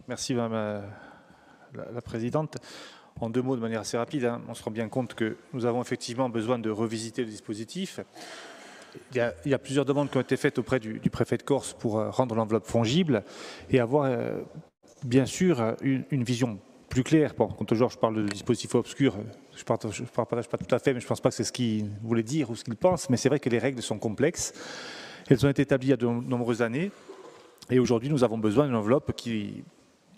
Merci Madame la Présidente. En deux mots, de manière assez rapide, on se rend bien compte que nous avons effectivement besoin de revisiter le dispositif. Il y a plusieurs demandes qui ont été faites auprès du préfet de Corse pour rendre l'enveloppe fongible et avoir bien sûr une vision plus claire. Bon, quand Georges parle de dispositif obscur, je ne partage pas tout à fait, mais je ne pense pas que c'est ce qu'il voulait dire ou ce qu'il pense, mais c'est vrai que les règles sont complexes. Elles ont été établies il y a de nombreuses années et aujourd'hui nous avons besoin d'une enveloppe qui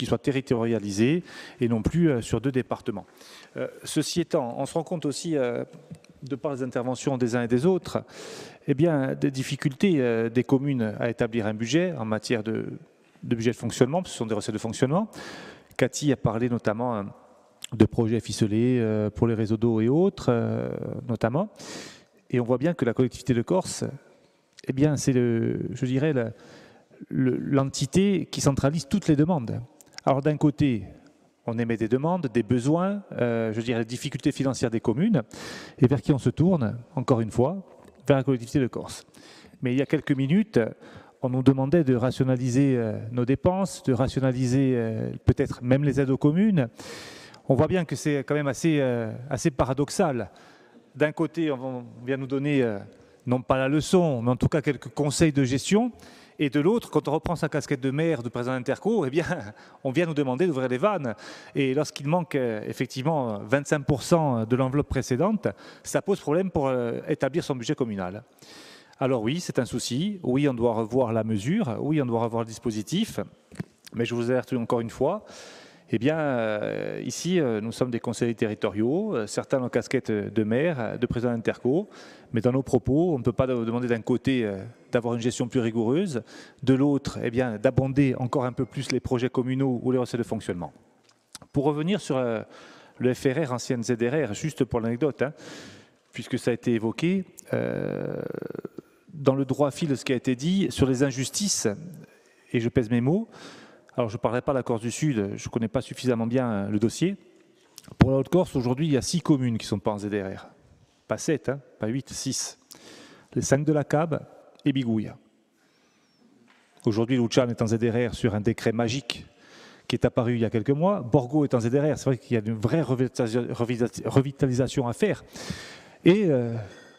soit territorialisée et non plus sur 2 départements. Ceci étant, on se rend compte aussi, de par les interventions des uns et des autres, eh bien, des difficultés des communes à établir un budget en matière de budget de fonctionnement, parce que ce sont des recettes de fonctionnement. Cathy a parlé notamment de projets ficelés pour les réseaux d'eau et autres, notamment. Et on voit bien que la collectivité de Corse, eh bien, c'est, je dirais, l'entité qui centralise toutes les demandes. Alors d'un côté, on émet des demandes, des besoins, je dirais les difficultés financières des communes, et vers qui on se tourne, encore une fois, vers la collectivité de Corse. Mais il y a quelques minutes, on nous demandait de rationaliser nos dépenses, de rationaliser peut-être même les aides aux communes. On voit bien que c'est quand même assez paradoxal. D'un côté, on vient nous donner, non pas la leçon, mais en tout cas quelques conseils de gestion. Et de l'autre, quand on reprend sa casquette de maire, de président d'Interco, eh bien, on vient nous demander d'ouvrir les vannes. Et lorsqu'il manque effectivement 25% de l'enveloppe précédente, ça pose problème pour établir son budget communal. Alors oui, c'est un souci. Oui, on doit revoir la mesure. Oui, on doit revoir le dispositif. Mais je vous alerte encore une fois. Eh bien, ici, nous sommes des conseillers territoriaux, certains en casquette de maire, de président d'Interco, mais dans nos propos, on ne peut pas demander d'un côté d'avoir une gestion plus rigoureuse, de l'autre, eh bien, d'abonder encore un peu plus les projets communaux ou les recettes de fonctionnement. Pour revenir sur le FRR, ancienne ZRR, juste pour l'anecdote, puisque ça a été évoqué, dans le droit fil de ce qui a été dit, sur les injustices, et je pèse mes mots. Alors, je ne parlerai pas de la Corse du Sud, je ne connais pas suffisamment bien le dossier. Pour la Haute-Corse, aujourd'hui, il y a 6 communes qui ne sont pas en ZRR. Pas 7, pas 8, 6. Les 5 de la CAB et Bigouille. Aujourd'hui, Luciane est en ZRR sur un décret magique qui est apparu il y a quelques mois. Borgo est en ZRR, c'est vrai qu'il y a une vraie revitalisation à faire. Et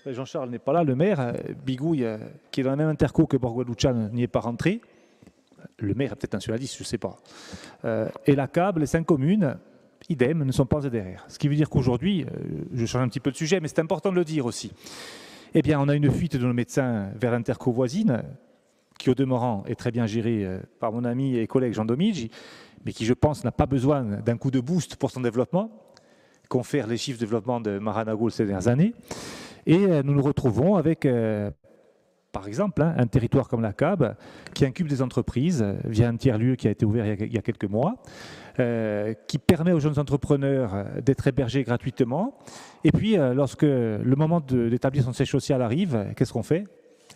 Jean-Charles n'est pas là, le maire, Bigouille, qui est dans la même interco que Borgo et Luciane, n'y est pas rentré. Le maire est peut-être nationaliste, je ne sais pas. Et la CAB, les 5 communes, idem, ne sont pas en ZRR. Ce qui veut dire qu'aujourd'hui, je change un petit peu de sujet, mais c'est important de le dire aussi. Eh bien, on a une fuite de nos médecins vers l'interco voisine, qui au demeurant est très bien gérée par mon ami et collègue Jean Domigi, mais qui, je pense, n'a pas besoin d'un coup de boost pour son développement, confère les chiffres de développement de Maranagul ces dernières années. Et nous nous retrouvons avec... par exemple, un territoire comme la CAB, qui incube des entreprises via un tiers-lieu qui a été ouvert il y a quelques mois, qui permet aux jeunes entrepreneurs d'être hébergés gratuitement. Et puis, lorsque le moment d'établir son siège social arrive, qu'est-ce qu'on fait ?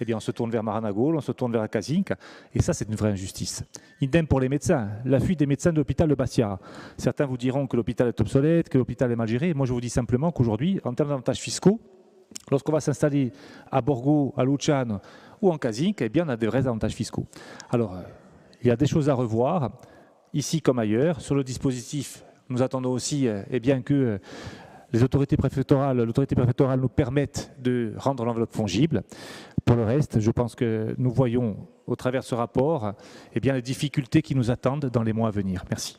Eh bien, on se tourne vers Maranagul, on se tourne vers Cazinc, et ça, c'est une vraie injustice. Idem pour les médecins, la fuite des médecins de l'hôpital de Bastia. Certains vous diront que l'hôpital est obsolète, que l'hôpital est mal géré. Moi, je vous dis simplement qu'aujourd'hui, en termes d'avantages fiscaux, lorsqu'on va s'installer à Borgo, à Luciane ou en Cazinc, eh bien, on a des vrais avantages fiscaux. Alors, il y a des choses à revoir, ici comme ailleurs. Sur le dispositif, nous attendons aussi eh bien, que l'autorité préfectorale nous permette de rendre l'enveloppe fongible. Pour le reste, je pense que nous voyons, au travers de ce rapport, eh bien, les difficultés qui nous attendent dans les mois à venir. Merci.